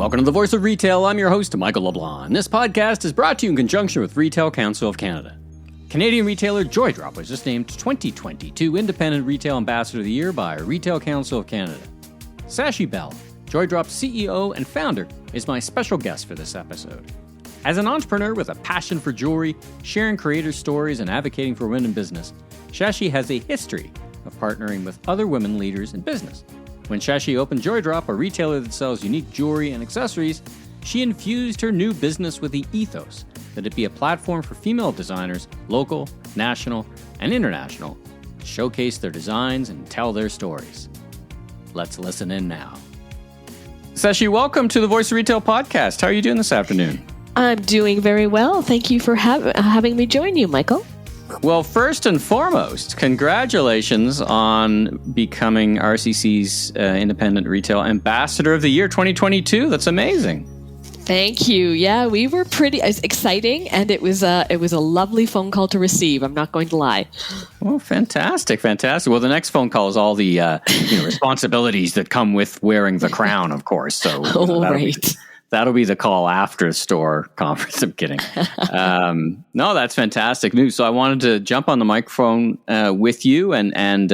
Welcome to the Voice of Retail. I'm your host, Michael LeBlanc. This podcast is brought to you in conjunction with Retail Council of Canada. Canadian retailer Joydrop was just named 2022 Independent Retail Ambassador of the Year by Retail Council of Canada. Shashi Behl, Joydrop's CEO and founder, is my special guest for this episode. As an entrepreneur with a passion for jewelry, sharing creator stories, and advocating for women in business, Shashi has a history of partnering with other women leaders in business. When Shashi opened Joydrop, a retailer that sells unique jewelry and accessories, she infused her new business with the ethos that it be a platform for female designers, local, national, and international, to showcase their designs and tell their stories. Let's listen in now. Shashi, welcome to the Voice of Retail podcast. How are you doing this afternoon? I'm doing very well. Thank you for having me join you, Michael. Well, first and foremost, congratulations on becoming RCC's Independent Retail Ambassador of the Year 2022. That's amazing. Thank you. Yeah, we were pretty exciting, and it was a lovely phone call to receive. I'm not going to lie. Well, fantastic. Well, the next phone call is all the responsibilities that come with wearing the crown, of course. So that'll be the call after the store conference. I'm kidding. No, that's fantastic news. So I wanted to jump on the microphone with you and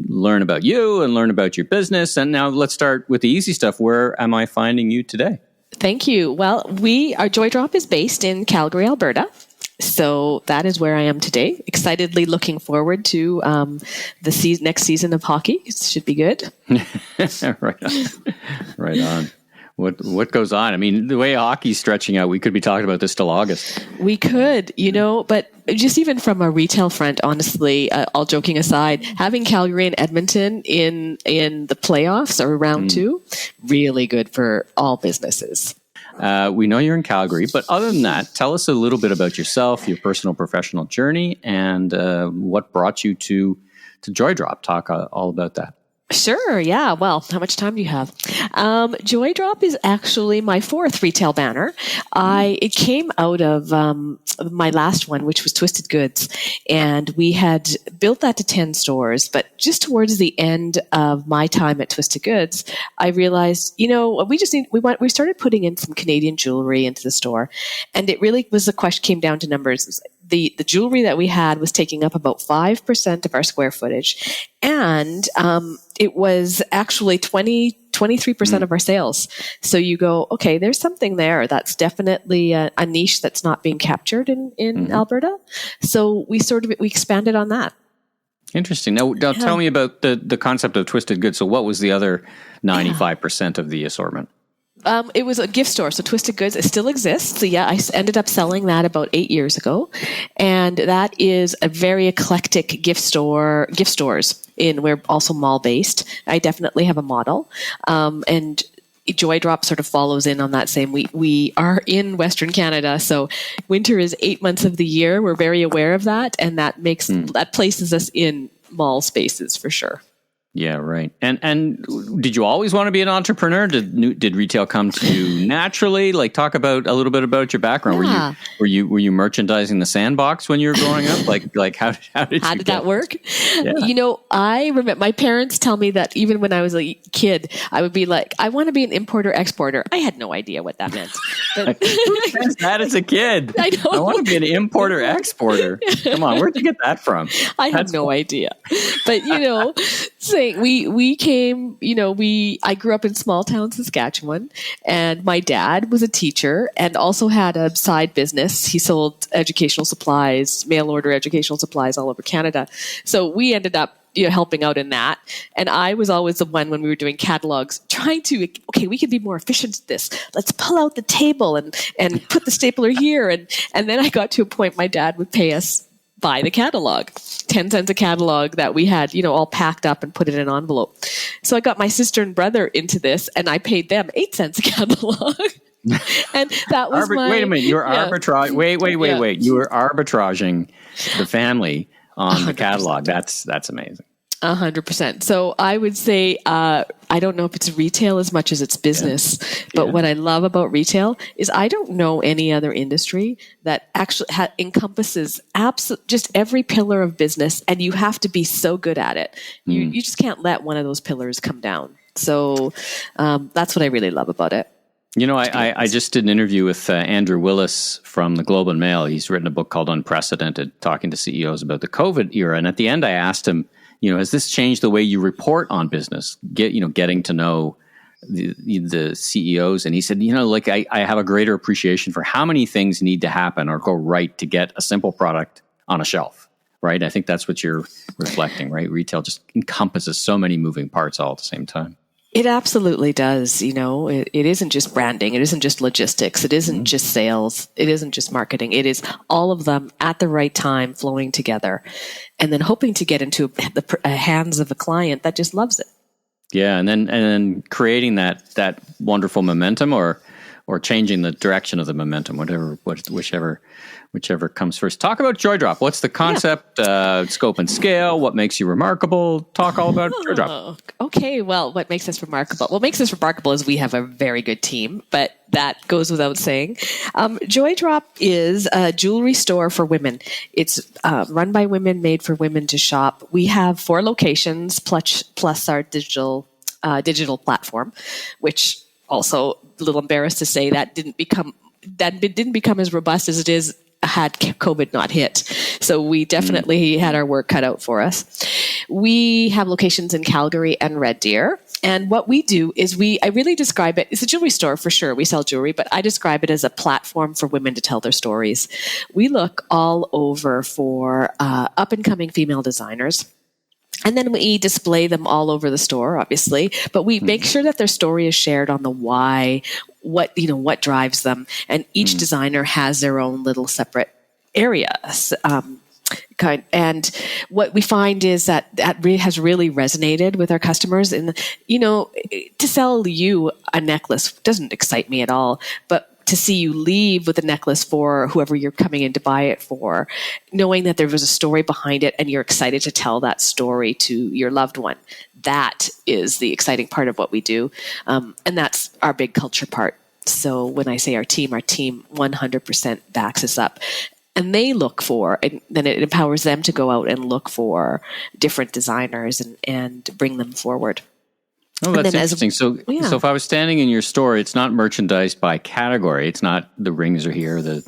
learn about you and learn about your business. And now let's start with the easy stuff. Where am I finding you today? Thank you. Well, our Joydrop is based in Calgary, Alberta. So that is where I am today. Excitedly looking forward to the next season of hockey. It should be good. Right on. What goes on? I mean, the way hockey's stretching out, we could be talking about this till August. We could, but just even from a retail front, honestly, all joking aside, having Calgary and Edmonton in the playoffs or round two, really good for all businesses. We know you're in Calgary, but other than that, tell us a little bit about yourself, your personal professional journey, and what brought you to Joydrop. Talk all about that. Sure. Yeah. Well, how much time do you have? Joydrop is actually my fourth retail banner. It came out of my last one, which was Twisted Goods, and we had built that to 10 stores. But just towards the end of my time at Twisted Goods, I realized, we started putting in some Canadian jewelry into the store, and it really was came down to numbers. The jewelry that we had was taking up about 5% of our square footage, and it was actually 23% of our sales. So you go, okay, there's something there. That's definitely a niche that's not being captured in Alberta. So we expanded on that. Interesting. Now tell me about the concept of Twisted Goods. So what was the other 95% of the assortment? It was a gift store. So Twisted Goods, it still exists. So I ended up selling that about 8 years ago. And that is a very eclectic gift stores we're also mall based. I definitely have a model. And Joydrop sort of follows in on that same. We are in Western Canada, so winter is 8 months of the year. We're very aware of that, and that places us in mall spaces for sure. Yeah, right. And did you always want to be an entrepreneur? Did retail come to you naturally? Like, talk about a little bit about your background. Yeah. Were you merchandising the Sandbox when you were growing up? Like how did that work? Yeah. I remember my parents tell me that even when I was a kid, I would be like, I want to be an importer exporter. I had no idea what that meant. But who says that as a kid? I know. I want to be an importer exporter. Come on, where'd you get that from? I have no idea. But we came, I grew up in small town Saskatchewan, and my dad was a teacher and also had a side business. He sold educational supplies, mail order educational supplies all over Canada. So we ended up helping out in that. And I was always the one when we were doing catalogs trying to, we can be more efficient at this. Let's pull out the table and put the stapler here. And then I got to a point my dad would pay us by the catalog, 10 cents a catalog that we had, all packed up and put in an envelope. So I got my sister and brother into this, and I paid them 8 cents a catalog. And that was wait a minute, you were arbitrage. Wait. You were arbitraging the family on 100%. The catalog. That's amazing. 100%. So I would say, I don't know if it's retail as much as it's business, but what I love about retail is I don't know any other industry that actually encompasses just every pillar of business, and you have to be so good at it. You just can't let one of those pillars come down. So that's what I really love about it. I just did an interview with Andrew Willis from the Globe and Mail. He's written a book called Unprecedented, talking to CEOs about the COVID era. And at the end, I asked him, has this changed the way you report on business? Getting to know the CEOs. And he said, I have a greater appreciation for how many things need to happen or go right to get a simple product on a shelf, right? I think that's what you're reflecting, right? Retail just encompasses so many moving parts all at the same time. It absolutely does. It isn't just branding. It isn't just logistics. It isn't just sales. It isn't just marketing. It is all of them at the right time flowing together and then hoping to get into the hands of a client that just loves it. Yeah. And then creating that wonderful momentum or changing the direction of the momentum, whichever comes first. Talk about Joydrop. What's the concept, scope and scale? What makes you remarkable? Talk all about Joydrop. Okay, well, what makes us remarkable? What makes us remarkable is we have a very good team, but that goes without saying. Joydrop is a jewelry store for women. It's run by women, made for women to shop. We have 4 locations plus our digital platform, which also a little embarrassed to say that didn't become as robust as it is had COVID not hit. So we definitely had our work cut out for us. We have locations in Calgary and Red Deer. And what we do is I really describe it, it's a jewelry store for sure. We sell jewelry, but I describe it as a platform for women to tell their stories. We look all over for up and coming female designers. And then we display them all over the store, obviously, but we make sure that their story is shared on the why, what drives them. And each designer has their own little separate area. And what we find is that has really resonated with our customers. And, to sell you a necklace doesn't excite me at all, but to see you leave with a necklace for whoever you're coming in to buy it for, knowing that there was a story behind it and you're excited to tell that story to your loved one. That is the exciting part of what we do. And that's our big culture part. So when I say our team 100% backs us up. And they look for, and then it empowers them to go out and look for different designers and bring them forward. Oh, that's interesting. So if I was standing in your store, it's not merchandised by category. It's not the rings are here, the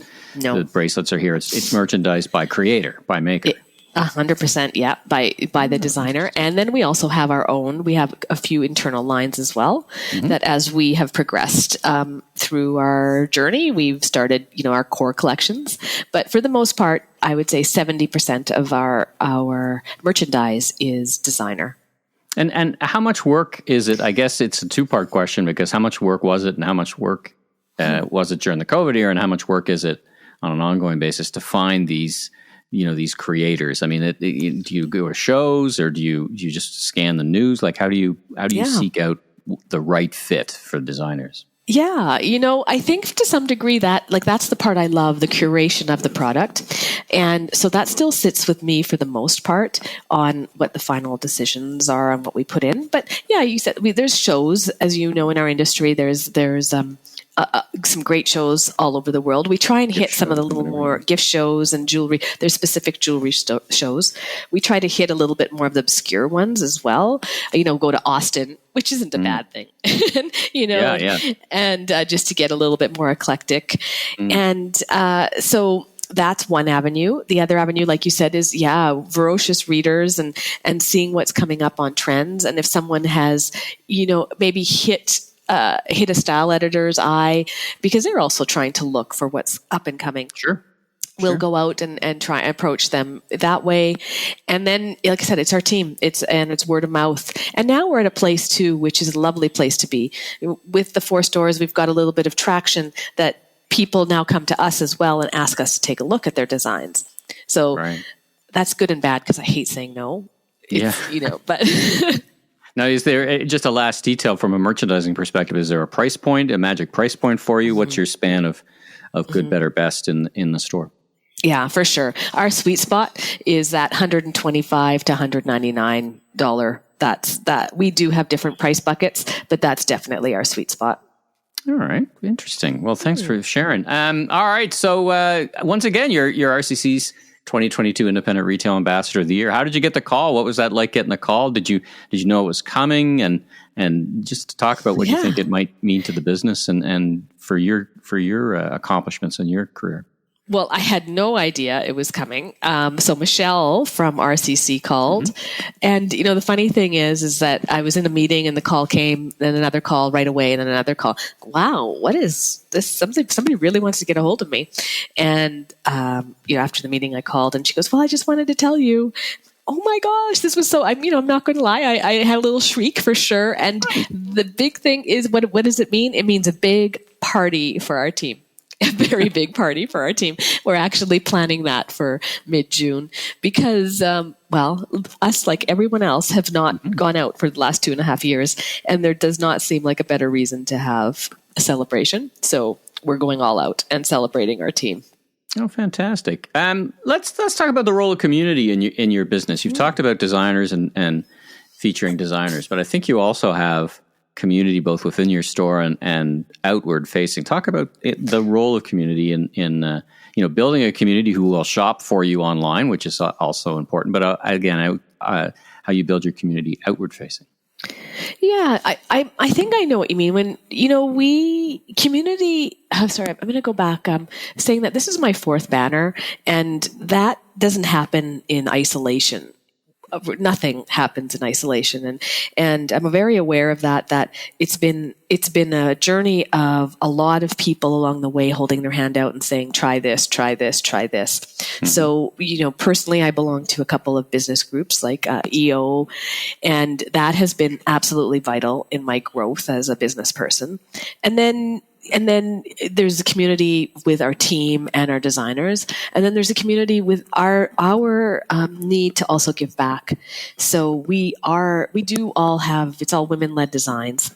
bracelets are here. It's merchandised by creator, by maker. 100%, yeah, by the designer. And then we also have our own. We have a few internal lines as well that as we have progressed through our journey, we've started, our core collections. But for the most part, I would say 70% of our merchandise is designer. And how much work is it? I guess it's a 2-part question, because how much work was it and how much work was it during the COVID era, and how much work is it on an ongoing basis to find these creators? I mean, do you go to shows, or do you just scan the news? Like, how do you seek out the right fit for designers? Yeah, I think to some degree that's the part I love, the curation of the product. And so that still sits with me for the most part on what the final decisions are on what we put in. But yeah, you said there's shows, as you know, in our industry, there's some great shows all over the world. We try and hit some of the little more gift shows and jewelry. There's specific jewelry shows. We try to hit a little bit more of the obscure ones as well. Go to Austin, which isn't a bad thing, and just to get a little bit more eclectic. And so that's one avenue. The other avenue, like you said, is ferocious readers and seeing what's coming up on trends. And if someone has, maybe hit a style editor's eye, because they're also trying to look for what's up and coming. Sure. We'll go out and try and approach them that way. And then, like I said, it's our team. It's word of mouth. And now we're at a place too, which is a lovely place to be. With the 4 stores, we've got a little bit of traction that people now come to us as well and ask us to take a look at their designs. So that's good and bad, because I hate saying no. But now, is there just a last detail from a merchandising perspective? Is there a price point, a magic price point for you? What's your span of good, better, best in the store? Yeah, for sure. Our sweet spot is that $125 to $199. That we do have different price buckets, but that's definitely our sweet spot. All right. Interesting. Well, thanks for sharing. All right. So once again, your RCC's 2022 Independent Retail Ambassador of the Year. How did you get the call? What was that like getting the call? Did you know it was coming? And just to talk about what you think it might mean to the business and for your accomplishments in your career. Well, I had no idea it was coming. So Michelle from RCC called. And, the funny thing is that I was in a meeting and the call came, then another call right away, and then another call. Wow, what is this? Somebody really wants to get a hold of me. And, after the meeting I called and she goes, well, I just wanted to tell you. Oh my gosh, this was so, I'm not going to lie. I had a little shriek for sure. And the big thing is, what does it mean? It means a big party for our team. A very big party for our team. We're actually planning that for mid-June because, us, like everyone else, have not gone out for the last 2.5 years, and there does not seem like a better reason to have a celebration. So we're going all out and celebrating our team. Oh, fantastic! Let's talk about the role of community in your business. You've talked about designers and featuring designers, but I think you also have community both within your store and outward facing. Talk about the role of community in building a community who will shop for you online, which is also important. But again, how you build your community outward facing. Yeah, I think I know what you mean when community. I'm sorry, I'm going to go back. Saying that this is my 4th banner, and that doesn't happen in isolation. Nothing happens in isolation, and I'm very aware of that it's been a journey of a lot of people along the way holding their hand out and saying, try this, try this, try this. So, personally, I belong to a couple of business groups like EO, and that has been absolutely vital in my growth as a business person. And then there's a community with our team and our designers. And then there's a community with our need to also give back. So we do all have, it's all women-led designs,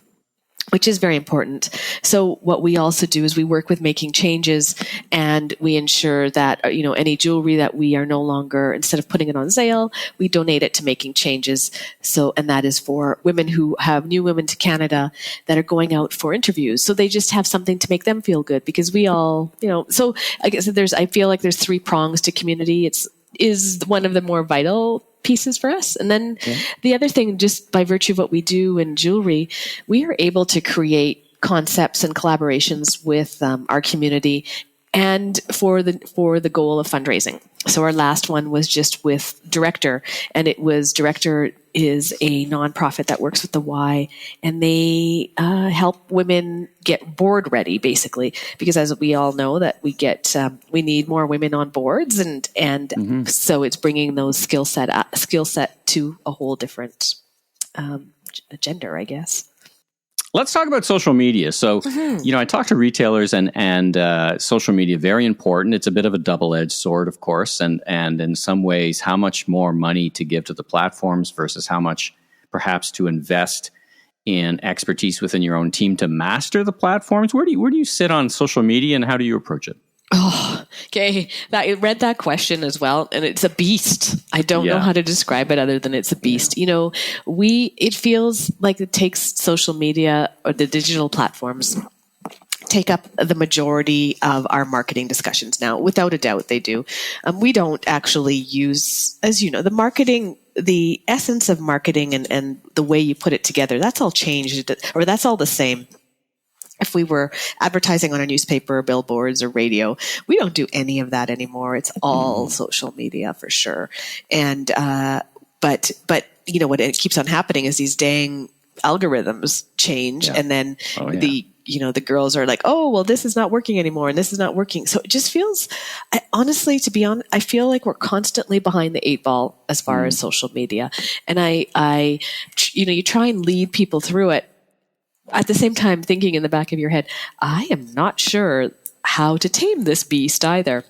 which is very important. So what we also do is we work with making changes, and we ensure that, any jewelry that we are no longer, instead of putting it on sale, we donate it to making changes. So, and that is for women who have new women to Canada that are going out for interviews. So they just have something to make them feel good, because we all, so I guess I feel like there's 3 prongs to community. Is one of the more vital pieces for us. And then the other thing, just by virtue of what we do in jewelry, we are able to create concepts and collaborations with our community, and for the goal of fundraising. So our last one was just with Director, and it was Director is a nonprofit that works with the Y, and they help women get board ready, basically, because as we all know that we need more women on boards, and so it's bringing those skill set to a whole different gender, I guess. Let's talk about social media. So, I talk to retailers and social media, very important. It's a bit of a double-edged sword, of course, and in some ways, how much more money to give to the platforms versus how much perhaps to invest in expertise within your own team to master the platforms. Where do you sit on social media, and how do you approach it? Oh, okay. I read that question as well, and it's a beast. I don't know how to describe it other than it's a beast. It feels like it takes social media or the digital platforms take up the majority of our marketing discussions now. Without a doubt, they do. We don't actually use, as you know, the essence of marketing and the way you put it together, that's all changed, or that's all the same. If we were advertising on a newspaper or billboards or radio, we don't do any of that anymore. It's all social media for sure. And, but what it keeps on happening is these dang algorithms change. And then the girls are like, oh, well, this is not working anymore, and this is not working. So it just feels, honestly, to be honest, I feel like we're constantly behind the 8 ball as far as social media. And you try and lead people through it. At the same time, thinking in the back of your head, I am not sure how to tame this beast either.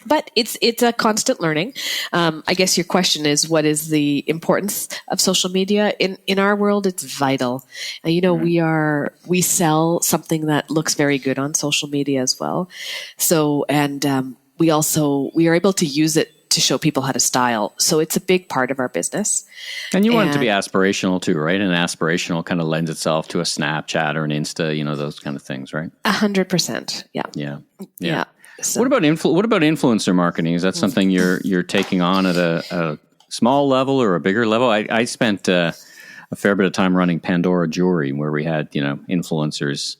But it's a constant learning. I guess your question is, what is the importance of social media in our world? It's vital. We sell something that looks very good on social media as well. So, and we are able to use it to show people how to style. So it's a big part of our business. And you want it to be aspirational too, right? And aspirational kind of lends itself to a Snapchat or an Insta, those kind of things, right? 100%. Yeah. Yeah. So. What about influencer marketing? Is that something you're taking on at a small level or a bigger level? I spent a fair bit of time running Pandora Jewelry, where we had influencers,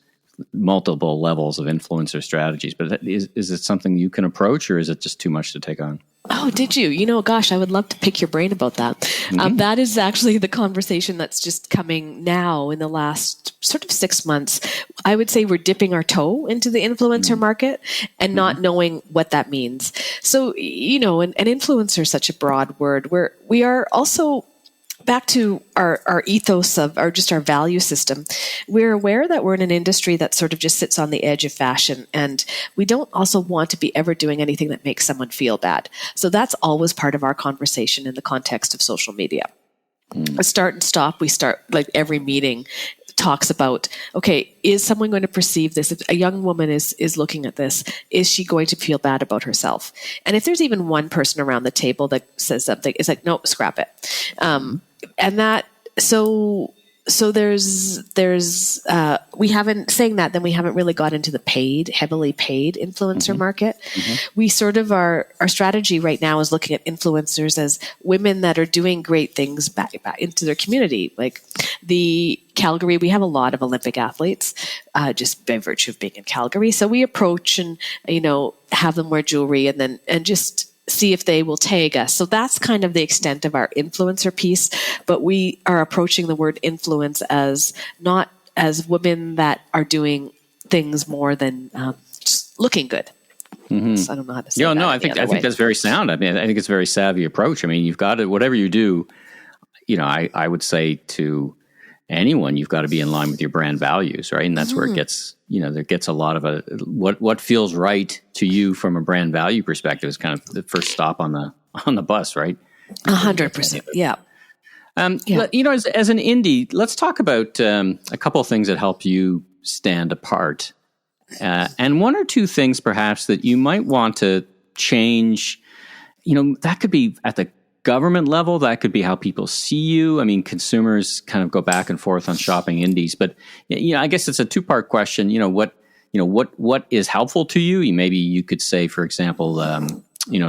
multiple levels of influencer strategies. But is it something you can approach, or is it just too much to take on? Oh, did you? Gosh, I would love to pick your brain about that. Mm-hmm. That is actually the conversation that's just coming now in the last sort of 6 months. I would say we're dipping our toe into the influencer market and not knowing what that means. So, an influencer is such a broad word. We are also back to our ethos of our value system. We're aware that we're in an industry that sort of just sits on the edge of fashion, and we don't also want to be ever doing anything that makes someone feel bad. So that's always part of our conversation in the context of social media. A start and stop, we start like every meeting talks about, okay, is someone going to perceive this? If a young woman is looking at this, is she going to feel bad about herself? And if there's even one person around the table that says something, it's like, no, scrap it. And that, so there's we haven't saying that, then we haven't really got into the heavily paid influencer market. We sort of our strategy right now is looking at influencers as women that are doing great things back into their community. Like the Calgary, we have a lot of Olympic athletes, just by virtue of being in Calgary. So we approach and, have them wear jewelry and just see if they will tag us. So that's kind of the extent of our influencer piece. But we are approaching the word influence as not as women that are doing things more than just looking good. So I don't know how to say that. I think that's very sound. I mean, I think it's a very savvy approach. I mean, you've got to, whatever you do, I would say to anyone, you've got to be in line with your brand values, right? And that's where it gets, there gets a lot of what feels right to you from a brand value perspective is kind of the first stop on the bus, right? 100%. Yeah. As an indie, let's talk about a couple of things that help you stand apart, and one or two things perhaps that you might want to change. That could be at the government level, that could be how people see you. I mean, consumers kind of go back and forth on shopping indies, but I guess it's a two-part question. What is helpful to you? Maybe you could say, for example,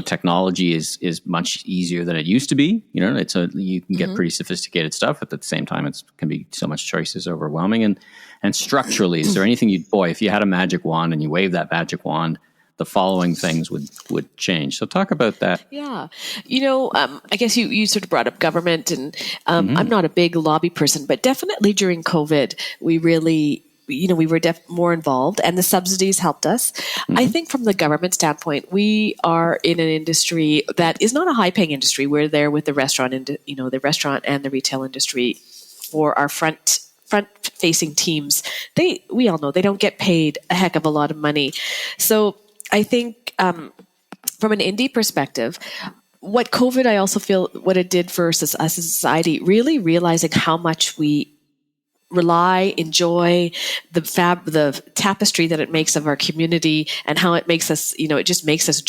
technology is much easier than it used to be. You can get pretty sophisticated stuff, but at the same time, it can be so much choice is overwhelming. And structurally, is there anything if you had a magic wand and you waved that magic wand, the following things would change. So talk about that. Yeah. I guess you sort of brought up government, and I'm not a big lobby person, but definitely during COVID, we really, we were more involved, and the subsidies helped us. I think from the government standpoint, we are in an industry that is not a high-paying industry. We're there with the restaurant, the restaurant and the retail industry for our front-facing teams. We all know they don't get paid a heck of a lot of money. So I think from an indie perspective, what COVID, I also feel what it did for us as a society, really realizing how much we enjoy the tapestry that it makes of our community, and how it makes us, it just makes us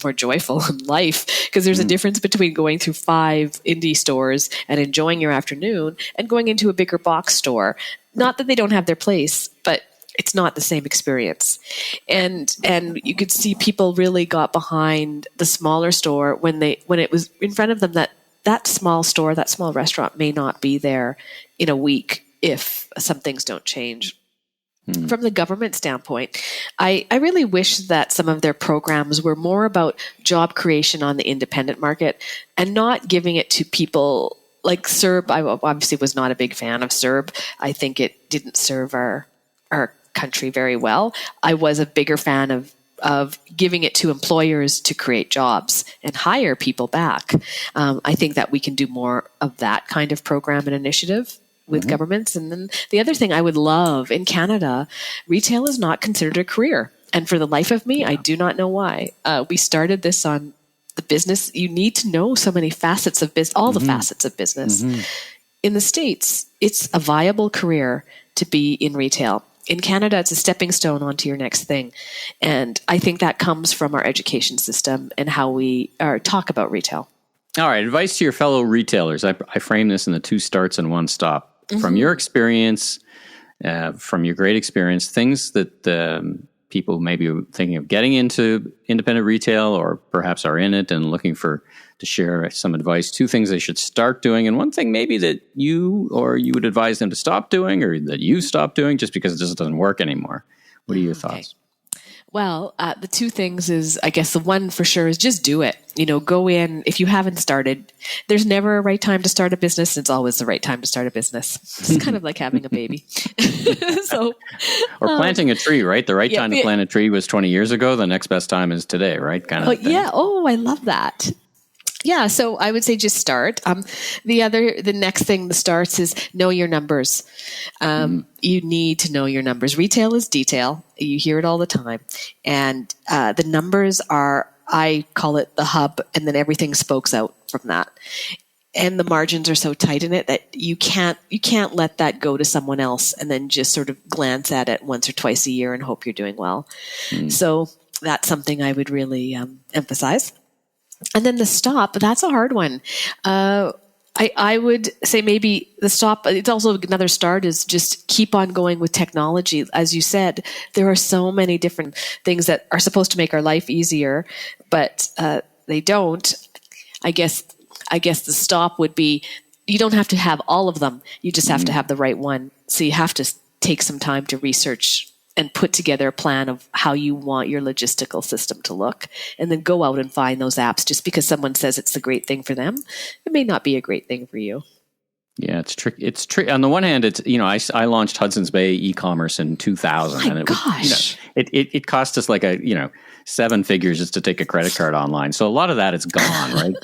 more joyful in life, because there's a difference between going through 5 indie stores and enjoying your afternoon and going into a bigger box store. Not that they don't have their place, but it's not the same experience. And you could see people really got behind the smaller store when it was in front of them that small store, that small restaurant may not be there in a week if some things don't change. From the government standpoint, I really wish that some of their programs were more about job creation on the independent market and not giving it to people like CERB. I obviously was not a big fan of CERB. I think it didn't serve our country very well. I was a bigger fan of giving it to employers to create jobs and hire people back. I think that we can do more of that kind of program and initiative with governments. And then the other thing I would love in Canada, retail is not considered a career. And for the life of me, I do not know why. We started this on the business. You need to know so many facets of business, all the facets of business. In the States, it's a viable career to be in retail. In Canada, it's a stepping stone onto your next thing. And I think that comes from our education system and how we talk about retail. All right. Advice to your fellow retailers. I frame this in the 2 starts and 1 stop. From your experience, from your great experience, things that people maybe thinking of getting into independent retail or perhaps are in it and looking to share some advice, 2 things they should start doing, and 1 thing maybe that you would advise them to stop doing or that you stop doing just because it just doesn't work anymore. What are your thoughts? Well, the 2 things is, I guess the one for sure is just do it. Go in. If you haven't started, there's never a right time to start a business. It's always the right time to start a business. It's kind of like having a baby. Or planting a tree, right? The right time to plant a tree was 20 years ago. The next best time is today, right? Kind of thing. Yeah. Oh, I love that. Yeah, so I would say just start. The next thing that starts is know your numbers. You need to know your numbers. Retail is detail. You hear it all the time. And the numbers are, I call it the hub, and then everything spokes out from that. And the margins are so tight in it that you can't let that go to someone else and then just sort of glance at it once or twice a year and hope you're doing well. So that's something I would really emphasize. And then the stop, that's a hard one. I would say maybe the stop, it's also another start is just keep on going with technology. As you said, there are so many different things that are supposed to make our life easier, but they don't. I guess the stop would be, you don't have to have all of them. You just have to have the right one. So you have to take some time to research and put together a plan of how you want your logistical system to look, and then go out and find those apps. Just because someone says it's the great thing for them, it may not be a great thing for you. Yeah, it's tricky. It's tricky. On the one hand, it's, I launched Hudson's Bay e-commerce in 2000. Oh my gosh. It cost us like 7 figures just to take a credit card online. So a lot of that is gone, right?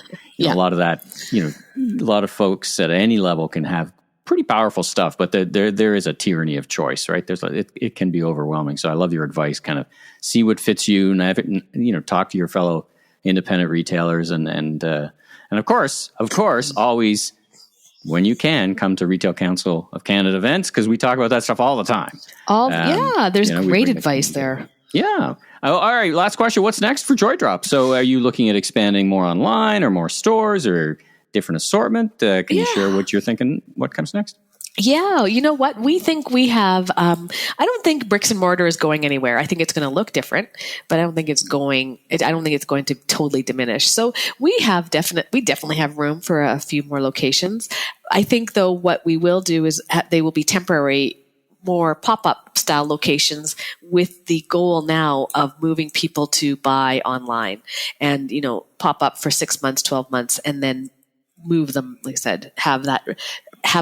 A lot of that, a lot of folks at any level can have pretty powerful stuff, but there is a tyranny of choice, right? It can be overwhelming. So I love your advice. Kind of see what fits you, and talk to your fellow independent retailers, and of course, always when you can come to Retail Council of Canada events, because we talk about that stuff all the time. There's great advice there. Yeah. Oh, all right. Last question. What's next for Joydrop? So are you looking at expanding more online or more stores or different assortment? Can you share what you're thinking? What comes next? Yeah, you know what? We think we have, I don't think bricks and mortar is going anywhere. I think it's going to look different, but I don't think it's going to totally diminish. So we definitely have room for a few more locations. I think though, what we will do is they will be temporary, more pop-up style locations with the goal now of moving people to buy online and, pop up for 6 months, 12 months, and then move them, like I said, have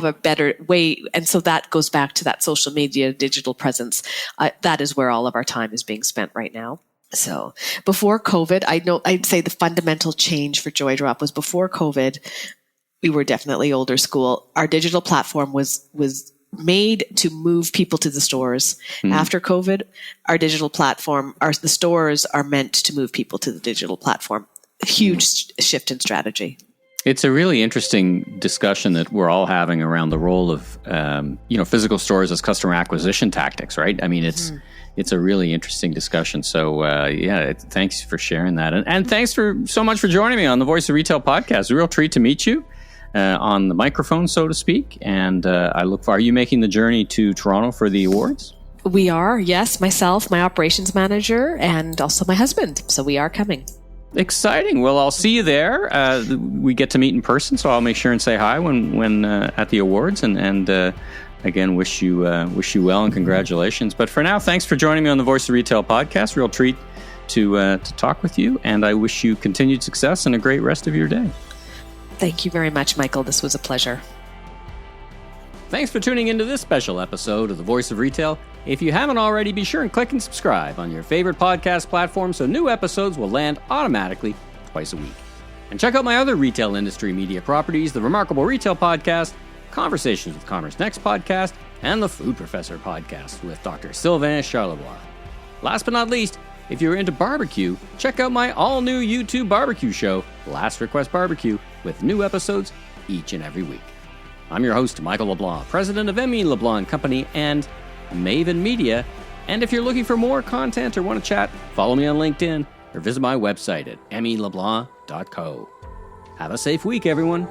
a better way. And so that goes back to that social media, digital presence. That is where all of our time is being spent right now. So before COVID, I'd say the fundamental change for Joydrop was before COVID, we were definitely older school. Our digital platform was made to move people to the stores. After COVID, our digital platform, the stores are meant to move people to the digital platform. A huge shift in strategy. It's a really interesting discussion that we're all having around the role of, physical stores as customer acquisition tactics, right? I mean, it's a really interesting discussion. So, thanks for sharing that. And thanks so much for joining me on the Voice of Retail podcast. A real treat to meet you on the microphone, so to speak. And are you making the journey to Toronto for the awards? We are, yes. Myself, my operations manager, and also my husband. So we are coming. Exciting. Well, I'll see you there. We get to meet in person, so I'll make sure and say hi when at the awards. And again, wish you well and congratulations. But for now, thanks for joining me on the Voice of Retail podcast. Real treat to talk with you, and I wish you continued success and a great rest of your day. Thank you very much, Michael. This was a pleasure. Thanks for tuning into this special episode of The Voice of Retail. If you haven't already, be sure and click and subscribe on your favorite podcast platform so new episodes will land automatically twice a week. And check out my other retail industry media properties, the Remarkable Retail Podcast, Conversations with Commerce Next podcast, and the Food Professor podcast with Dr. Sylvain Charlebois. Last but not least, if you're into barbecue, check out my all-new YouTube barbecue show, Last Request Barbecue, with new episodes each and every week. I'm your host, Michael LeBlanc, president of Emmy LeBlanc Company and Maven Media. And if you're looking for more content or want to chat, follow me on LinkedIn or visit my website at emmyleblanc.co. Have a safe week, everyone.